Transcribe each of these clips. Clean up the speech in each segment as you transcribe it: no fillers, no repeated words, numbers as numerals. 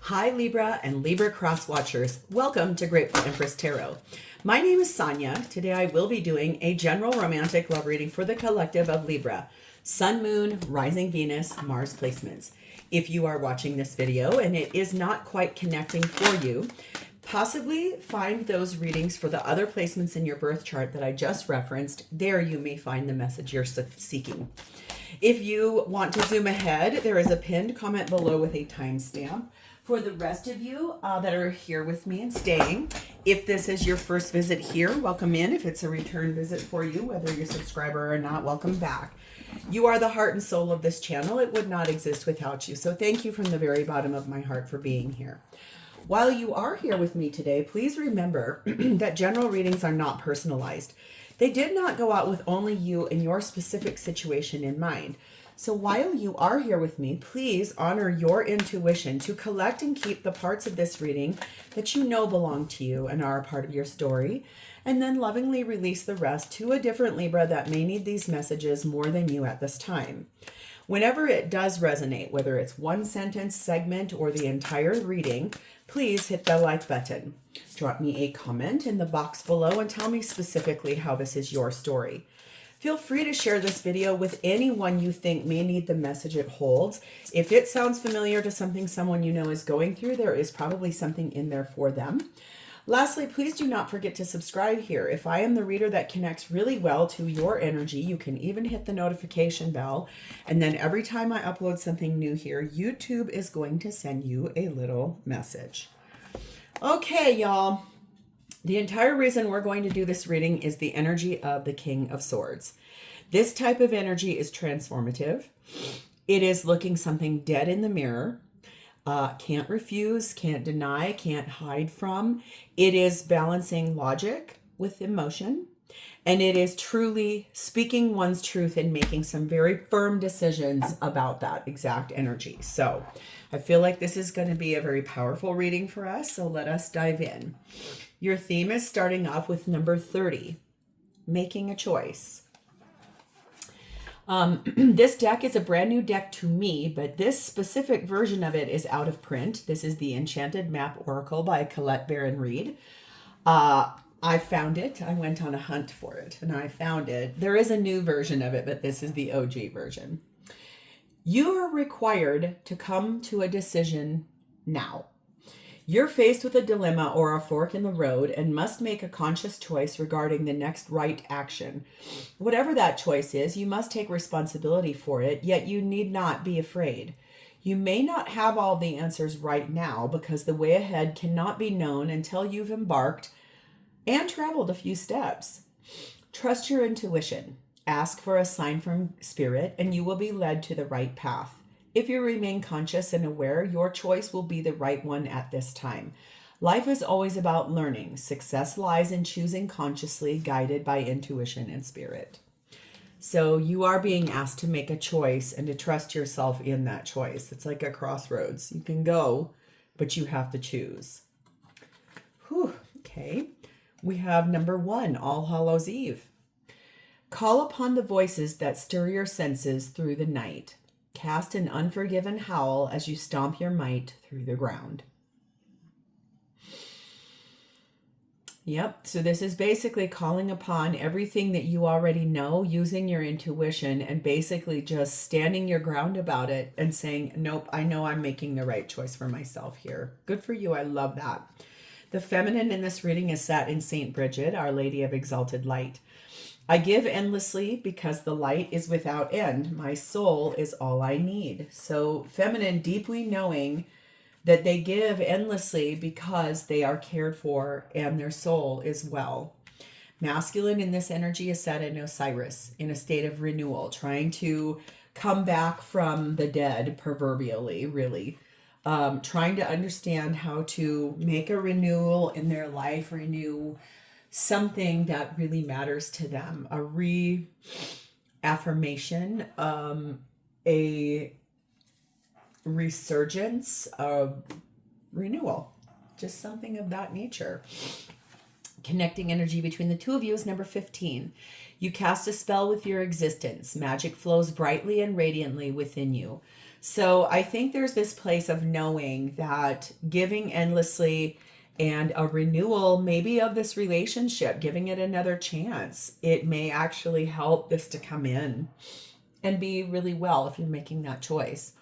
Hi Libra and Libra cross watchers. Welcome to Grateful Empress Tarot. My name is Sonia. Today I will be doing a general romantic love reading for the collective of Libra. Sun, Moon, Rising Venus, Mars placements. If you are watching this video and it is not quite connecting for you, possibly find those readings for the other placements in your birth chart that I just referenced. There you may find the message you're seeking. If you want to zoom ahead, there is a pinned comment below with a timestamp. For the rest of you that are here with me and staying, if this is your first visit here, welcome in. If it's a return visit for you, whether you're a subscriber or not, welcome back. You are the heart and soul of this channel. It would not exist without you. So thank you from the very bottom of my heart for being here. While you are here with me today, please remember that general readings are not personalized. They did not go out with only you and your specific situation in mind. So while you are here with me, please honor your intuition to collect and keep the parts of this reading that you know belong to you and are a part of your story, and then lovingly release the rest to a different Libra that may need these messages more than you at this time. Whenever it does resonate, whether it's one sentence, segment, or the entire reading, please hit the like button. Drop me a comment in the box below and tell me specifically how this is your story. Feel free to share this video with anyone you think may need the message it holds. If it sounds familiar to something someone you know is going through, there is probably something in there for them. Lastly, please do not forget to subscribe here. If I am the reader that connects really well to your energy, you can even hit the notification bell. And then every time I upload something new here, YouTube is going to send you a little message. Okay, y'all. The entire reason we're going to do this reading is the energy of the King of Swords. This type of energy is transformative. It is looking something dead in the mirror. Can't refuse, can't deny, can't hide from. It is balancing logic with emotion. And it is truly speaking one's truth and making some very firm decisions about that exact energy. So I feel like this is going to be a very powerful reading for us. So let us dive in. Your theme is starting off with number 30, making a choice. This deck is a brand new deck to me, but this specific version of it is out of print. This is the Enchanted Map Oracle by Colette Baron-Reid. I found it. I went on a hunt for it and I found it. There is a new version of it, but this is the OG version. You are required to come to a decision now. You're faced with a dilemma or a fork in the road and must make a conscious choice regarding the next right action. Whatever that choice is, you must take responsibility for it, yet you need not be afraid. You may not have all the answers right now because the way ahead cannot be known until you've embarked and traveled a few steps. Trust your intuition. Ask for a sign from spirit and you will be led to the right path. If you remain conscious and aware, your choice will be the right one at this time. Life is always about learning. Success lies in choosing consciously, guided by intuition and spirit. So you are being asked to make a choice and to trust yourself in that choice. It's like a crossroads. You can go, but you have to choose. Whew, okay. We have number 1, All Hallows Eve. Call upon the voices that stir your senses through the night. Cast an unforgiven howl as you stomp your might through the ground. Yep, so this is basically calling upon everything that you already know, using your intuition and basically just standing your ground about it and saying, nope, I know I'm making the right choice for myself here. Good for you. I love that. The feminine in this reading is sat in Saint Bridget, Our Lady of Exalted Light. I give endlessly because the light is without end. My soul is all I need. So feminine, deeply knowing that they give endlessly because they are cared for and their soul is well. Masculine in this energy is set in Osiris, in a state of renewal, trying to come back from the dead, proverbially, really. Trying to understand how to make a renewal in their life, renew something that really matters to them, a reaffirmation, a resurgence, a renewal, just something of that nature. Connecting energy between the two of you is number 15. You cast a spell with your existence. Magic flows brightly and radiantly within you. So I think there's this place of knowing that giving endlessly and a renewal maybe of this relationship, giving it another chance, it may actually help this to come in and be really well if you're making that choice.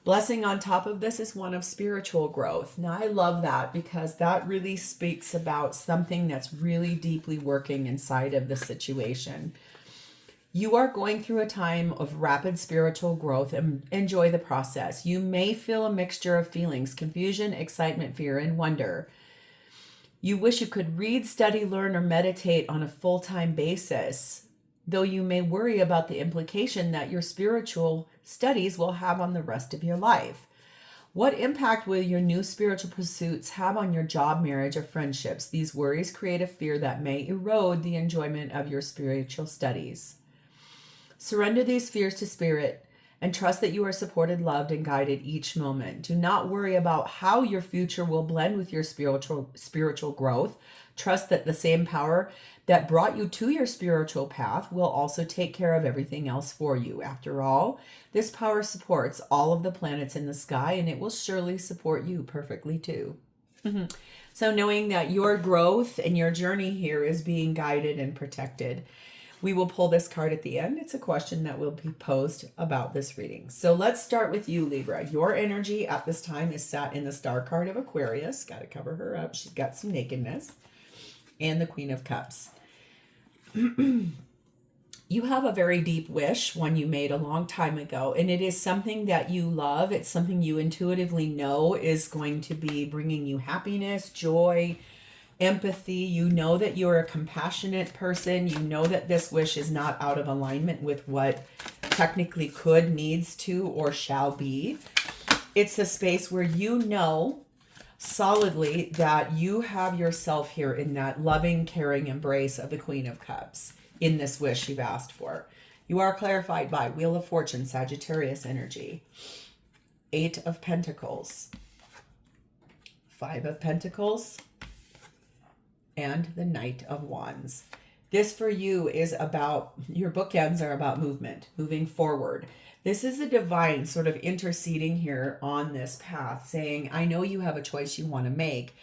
Blessing on top of this is one of spiritual growth. Now, I love that because that really speaks about something that's really deeply working inside of the situation. You are going through a time of rapid spiritual growth and enjoy the process. You may feel a mixture of feelings: confusion, excitement, fear, and wonder. You wish you could read, study, learn, or meditate on a full-time basis, though you may worry about the implication that your spiritual studies will have on the rest of your life. What impact will your new spiritual pursuits have on your job, marriage, or friendships? These worries create a fear that may erode the enjoyment of your spiritual studies. Surrender these fears to Spirit and trust that you are supported, loved, and guided each moment. Do not worry about how your future will blend with your spiritual growth. Trust that the same power that brought you to your spiritual path will also take care of everything else for you. After all, this power supports all of the planets in the sky, and it will surely support you perfectly too. So knowing that your growth and your journey here is being guided and protected. We will pull this card at the end. It's a question that will be posed about this reading. So let's start with you, Libra. Your energy at this time is sat in the Star card of Aquarius. Got to cover her up. She's got some nakedness. And the Queen of Cups. You have a very deep wish, one you made a long time ago, and it is something that you love. It's something you intuitively know is going to be bringing you happiness, joy, empathy. You know that you're a compassionate person. You know that this wish is not out of alignment with what technically could, needs to, or shall be. It's a space where you know solidly that you have yourself here in that loving, caring embrace of the Queen of Cups in this wish you've asked for. You are clarified by Wheel of Fortune, Sagittarius energy, 8 of Pentacles, 5 of Pentacles, and the Knight of Wands. This for you is about, your bookends are about movement, moving forward. This is a divine sort of interceding here on this path, saying, I know you have a choice you want to make.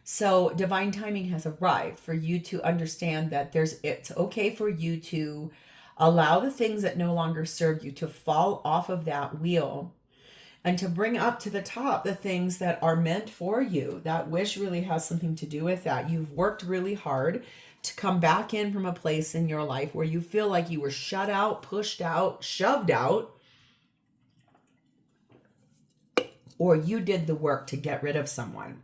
So divine timing has arrived for you to understand that it's okay for you to allow the things that no longer serve you to fall off of that wheel and to bring up to the top the things that are meant for you. That wish really has something to do with that. You've worked really hard to come back in from a place in your life where you feel like you were shut out, pushed out, shoved out, or you did the work to get rid of someone,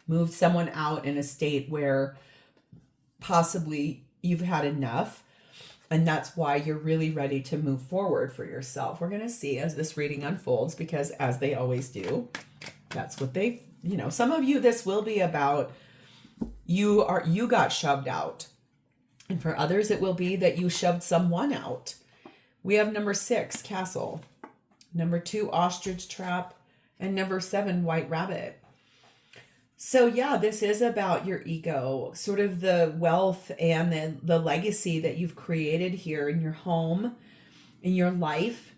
moved someone out in a state where possibly you've had enough. And that's why you're really ready to move forward for yourself. We're going to see as this reading unfolds, because as they always do, that's what they, some of you, this will be about you got shoved out. And for others, it will be that you shoved someone out. We have number 6, Castle, number 2, Ostrich Trap, and number 7, White Rabbit. So yeah, this is about your ego, sort of the wealth and the legacy that you've created here in your home, in your life.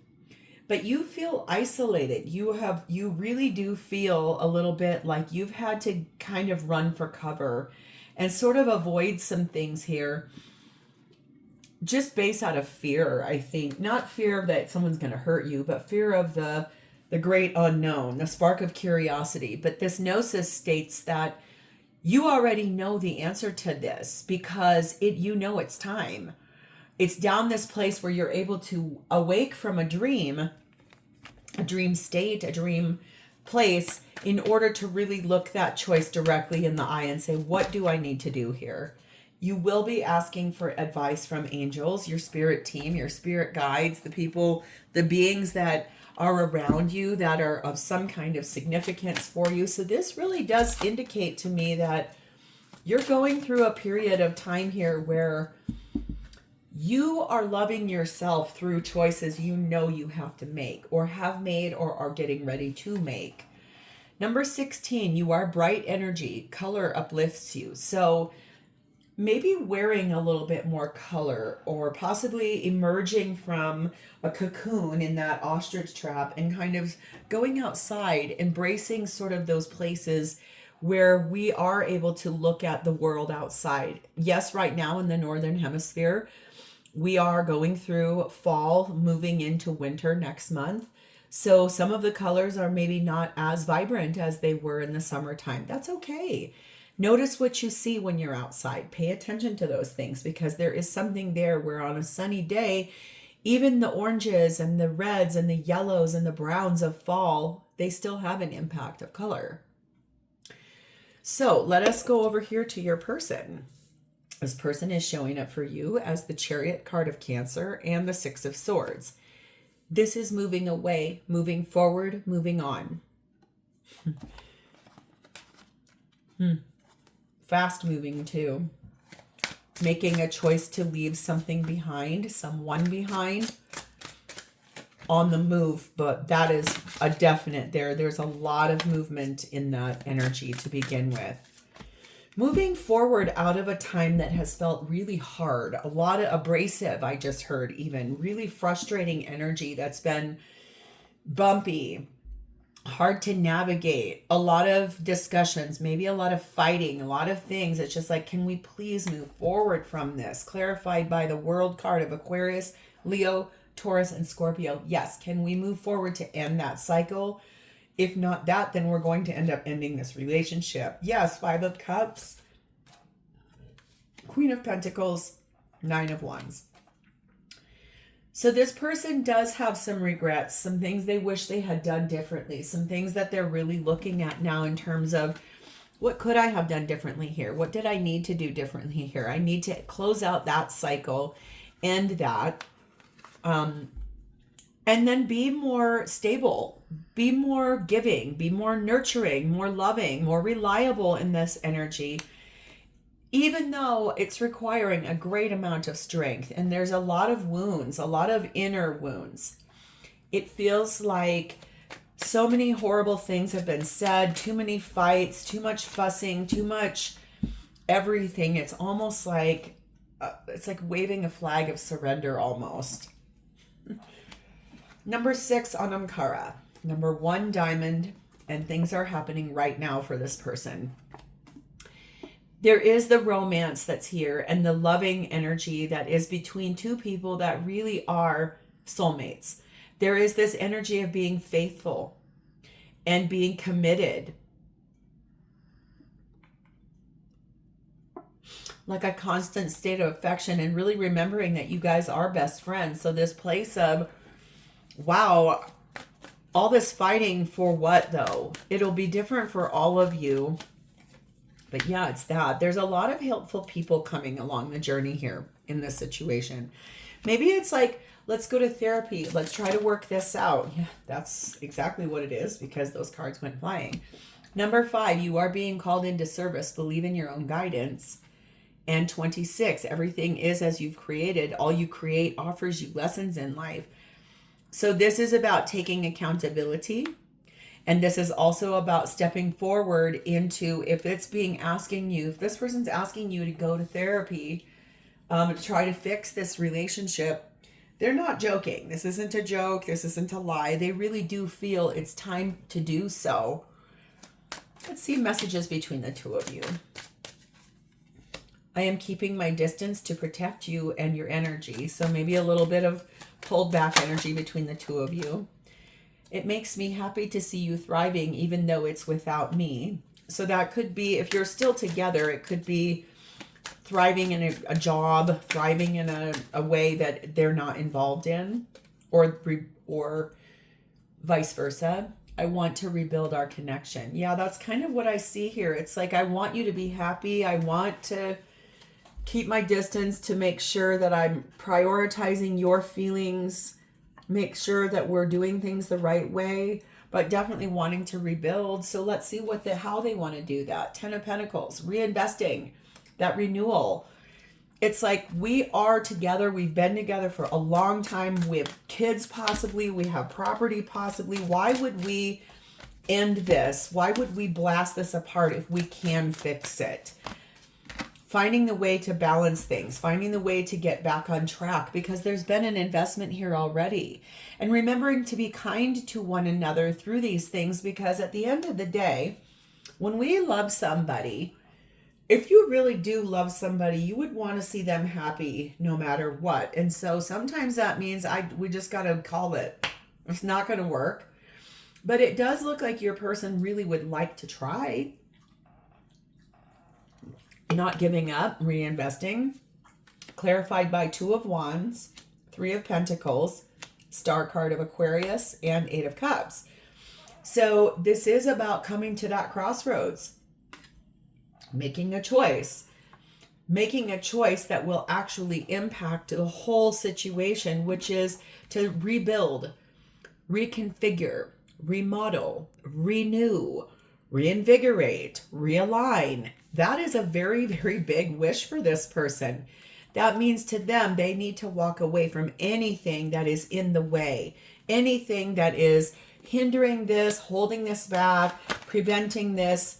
But you feel isolated. You really do feel a little bit like you've had to kind of run for cover and sort of avoid some things here, just based out of fear, I think. Not fear that someone's going to hurt you, but fear of the great unknown, the spark of curiosity. But this gnosis states that you already know the answer to this because it's time. It's down this place where you're able to awake from a dream state, a dream place, in order to really look that choice directly in the eye and say, what do I need to do here? You will be asking for advice from angels, your spirit team, your spirit guides, the people, the beings that are around you that are of some kind of significance for you. So this really does indicate to me that you're going through a period of time here where you are loving yourself through choices you know you have to make, or have made, or are getting ready to make. Number 16, you are bright energy. Color uplifts you. So maybe wearing a little bit more color, or possibly emerging from a cocoon in that ostrich trap and kind of going outside, embracing sort of those places where we are able to look at the world outside. Yes, right now in the Northern Hemisphere, we are going through fall, moving into winter next month. So some of the colors are maybe not as vibrant as they were in the summertime. That's okay. Notice what you see when you're outside. Pay attention to those things, because there is something there where on a sunny day, even the oranges and the reds and the yellows and the browns of fall, they still have an impact of color. So let us go over here to your person. This person is showing up for you as the Chariot card of Cancer and the Six of Swords. This is moving away, moving forward, moving on. Fast moving too. Making a choice to leave something behind, someone behind. On the move, but that is a definite there. There's a lot of movement in that energy to begin with. Moving forward out of a time that has felt really hard, a lot of abrasive, I just heard, even really frustrating energy that's been bumpy, hard to navigate, a lot of discussions, maybe a lot of fighting, a lot of things. It's just like, can we please move forward from this? Clarified by the World card of Aquarius, Leo, Taurus, and Scorpio. Yes, can we move forward to end that cycle? If not that, then we're going to end up ending this relationship. Yes, Five of Cups, Queen of Pentacles, Nine of Wands. So this person does have some regrets, some things they wish they had done differently, some things that they're really looking at now in terms of, what could I have done differently here? What did I need to do differently here? I need to close out that cycle, end that. And then be more stable, be more giving, be more nurturing, more loving, more reliable in this energy, even though it's requiring a great amount of strength. And there's a lot of wounds, a lot of inner wounds. It feels like so many horrible things have been said, too many fights, too much fussing, too much everything. It's almost like, it's like waving a flag of surrender almost. Number 6 on Ankara. Number 1 diamond, and things are happening right now for this person. There is the romance that's here and the loving energy that is between two people that really are soulmates. There is this energy of being faithful and being committed. Like a constant state of affection, and really remembering that you guys are best friends. So this place of, wow, all this fighting for what though? It'll be different for all of you. But yeah, it's that. There's a lot of helpful people coming along the journey here in this situation. Maybe it's like, let's go to therapy. Let's try to work this out. Yeah, that's exactly what it is, because those cards went flying. Number 5, you are being called into service. Believe in your own guidance. And 26, everything is as you've created. All you create offers you lessons in life. So this is about taking accountability. And this is also about stepping forward into, if it's being asking you, if this person's asking you to go to therapy, to try to fix this relationship, they're not joking. This isn't a joke. This isn't a lie. They really do feel it's time to do so. Let's see messages between the two of you. I am keeping my distance to protect you and your energy. So maybe a little bit of pulled back energy between the two of you. It makes me happy to see you thriving, even though it's without me. So that could be, if you're still together, it could be thriving in a job, thriving in a way that they're not involved in, or vice versa. I want to rebuild our connection. Yeah, that's kind of what I see here. It's like, I want you to be happy. I want to keep my distance to make sure that I'm prioritizing your feelings, make sure that we're doing things the right way, but definitely wanting to rebuild. So let's see how they want to do that. 10 of Pentacles, reinvesting, that renewal. It's like, we are together. We've been together for a long time. We have kids possibly. We have property possibly. Why would we end this? Why would we blast this apart if we can fix it? finding the way to balance things, finding the way to get back on track, because there's been an investment here already. And remembering to be kind to one another through these things, because at the end of the day, when we love somebody, if you really do love somebody, you would want to see them happy no matter what. And so sometimes that means we just got to call it. It's not going to work. But it does look like your person really would like to try. Not giving up, reinvesting. Clarified by 2 of Wands, 3 of Pentacles, Star card of Aquarius, and 8 of Cups. So this is about coming to that crossroads. Making a choice. Making a choice that will actually impact the whole situation, which is to rebuild, reconfigure, remodel, renew, reinvigorate, realign. That is a very, very big wish for this person. That means to them, they need to walk away from anything that is in the way, anything that is hindering this, holding this back, preventing this,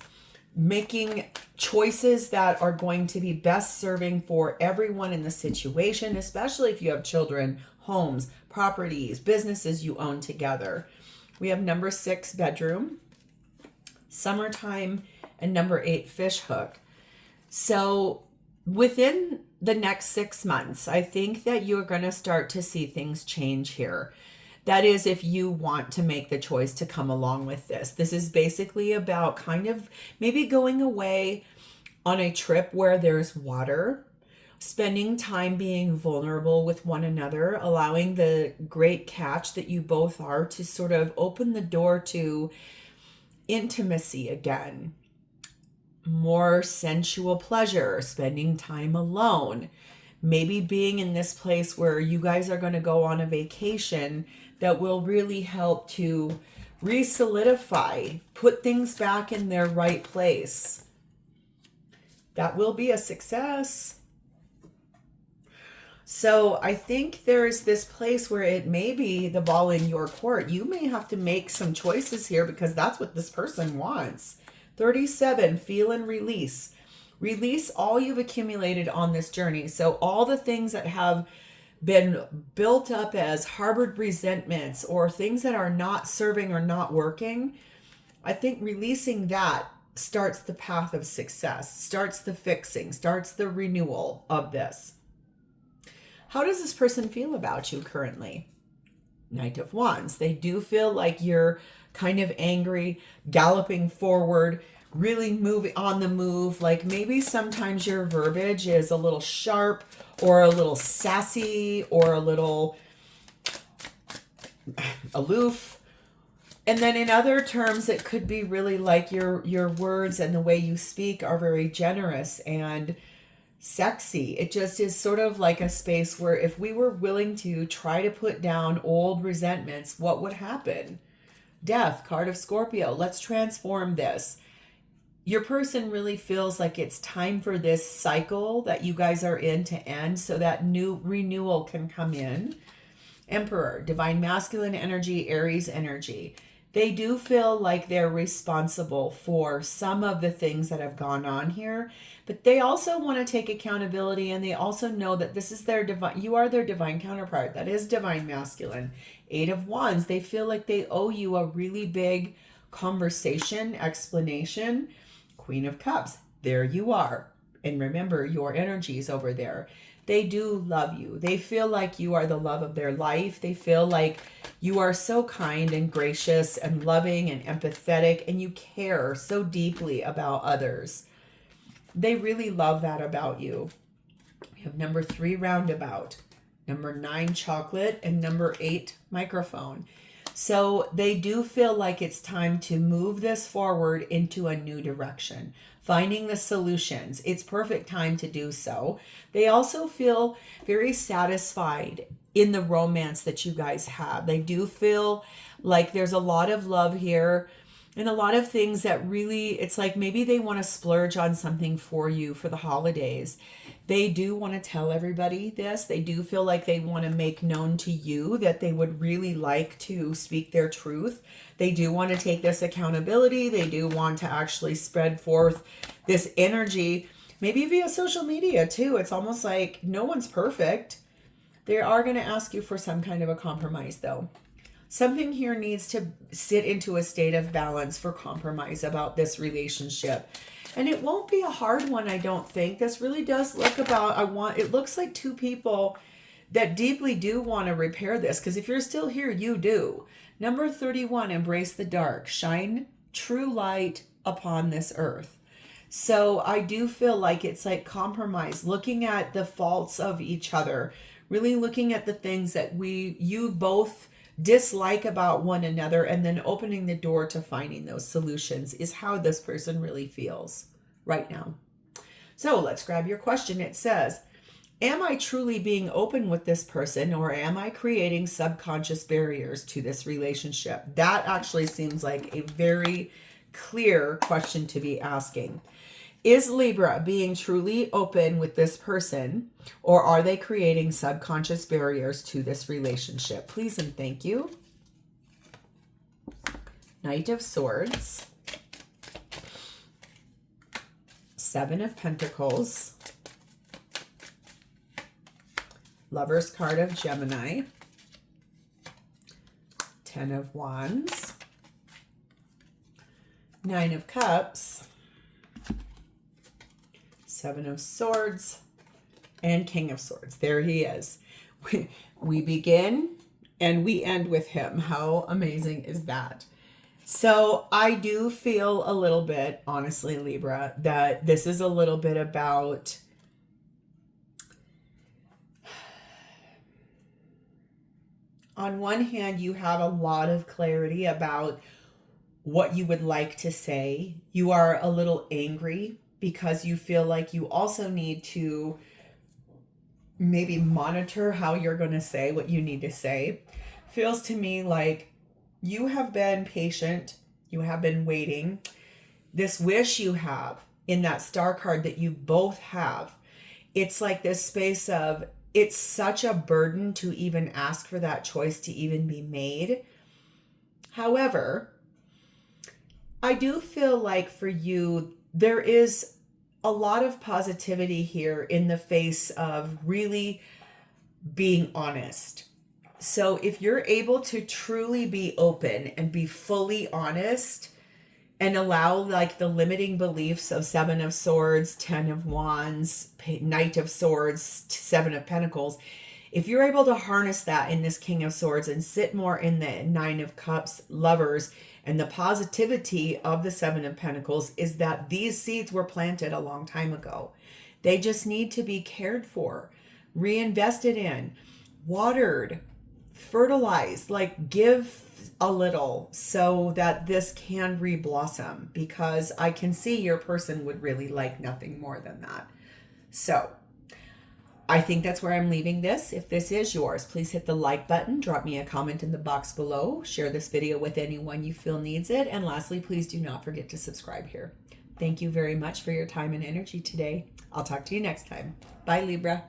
making choices that are going to be best serving for everyone in the situation, especially if you have children, homes, properties, businesses you own together. We have number 6, bedroom, summertime, and number 8, fish hook. So within the next 6 months, I think that you're going to start to see things change here. That is, if you want to make the choice to come along with this. This is basically about kind of maybe going away on a trip where there's water, spending time being vulnerable with one another, allowing the great catch that you both are to sort of open the door to intimacy again. More sensual pleasure, spending time alone, maybe being in this place where you guys are going to go on a vacation that will really help to re-solidify, put things back in their right place. That will be a success. So I think there is this place where it may be the ball in your court. You may have to make some choices here because that's what this person wants. 37, feel and release. Release all you've accumulated on this journey. So all the things that have been built up as harbored resentments or things that are not serving or not working, I think releasing that starts the path of success, starts the fixing, starts the renewal of this. How does this person feel about you currently? Knight of Wands. They do feel like you're kind of angry, galloping forward, really moving on the move. Like maybe sometimes your verbiage is a little sharp or a little sassy or a little aloof. And then in other terms, it could be really like your words and the way you speak are very generous and sexy. It just is sort of like a space where if we were willing to try to put down old resentments, what would happen? Death, card of Scorpio. Let's transform this. Your person really feels like it's time for this cycle that you guys are in to end so that new renewal can come in. Emperor, divine masculine energy, Aries energy. They do feel like they're responsible for some of the things that have gone on here, but they also want to take accountability, and they also know that this is their divine, you are their divine counterpart. That is divine masculine. 8 of Wands, they feel like they owe you a really big conversation, explanation. Queen of Cups, there you are. And remember, your energy is over there. They do love you. They feel like you are the love of their life. They feel like you are so kind and gracious and loving and empathetic, and you care so deeply about others. They really love that about you. We have number 3, roundabout, number 9, chocolate, and number 8, microphone. So they do feel like it's time to move this forward into a new direction, finding the solutions. It's perfect time to do so. They also feel very satisfied in the romance that you guys have. They do feel like there's a lot of love here and a lot of things that really, it's like maybe they want to splurge on something for you for the holidays. They do want to tell everybody this. They do feel like they want to make known to you that they would really like to speak their truth. They do want to take this accountability. They do want to actually spread forth this energy Maybe via social media too. It's almost like no one's perfect. They are going to ask you for some kind of a compromise though. Something here needs to sit into a state of balance for compromise about this relationship. And it won't be a hard one, I don't think. This really does look about, it looks like two people that deeply do want to repair this. Because if you're still here, you do. Number 31, embrace the dark. Shine true light upon this earth. So I do feel like it's like compromise, looking at the faults of each other, really looking at the things that you both dislike about one another, and then opening the door to finding those solutions is how this person really feels right now. So let's grab your question. It says, am I truly being open with this person, or am I creating subconscious barriers to this relationship? That actually seems like a very clear question to be asking. Is Libra being truly open with this person, or are they creating subconscious barriers to this relationship? Please and thank you. Knight of Swords. Seven of Pentacles. Lover's card of Gemini. 10 of Wands. 9 of Cups. 7 of Swords, and King of Swords. There he is. We begin and we end with him. How amazing is that? So I do feel a little bit, honestly, Libra, that this is a little bit about on one hand, you have a lot of clarity about what you would like to say. You are a little angry because you feel like you also need to maybe monitor how you're going to say what you need to say. Feels to me like you have been patient. You have been waiting. This wish you have in that star card that you both have, it's like this space of, it's such a burden to even ask for that choice to even be made. However, I do feel like for you, there is a lot of positivity here in the face of really being honest. So if you're able to truly be open and be fully honest and allow like the limiting beliefs of 7 of Swords, 10 of Wands, Knight of Swords, 7 of Pentacles, if you're able to harness that in this King of Swords and sit more in the 9 of Cups, Lovers, and the positivity of the 7 of Pentacles is that these seeds were planted a long time ago. They just need to be cared for, reinvested in, watered, fertilized, like give a little so that this can re-blossom, because I can see your person would really like nothing more than that. So I think that's where I'm leaving this. If this is yours, please hit the like button, drop me a comment in the box below, share this video with anyone you feel needs it, and lastly, please do not forget to subscribe here. Thank you very much for your time and energy today. I'll talk to you next time. Bye, Libra.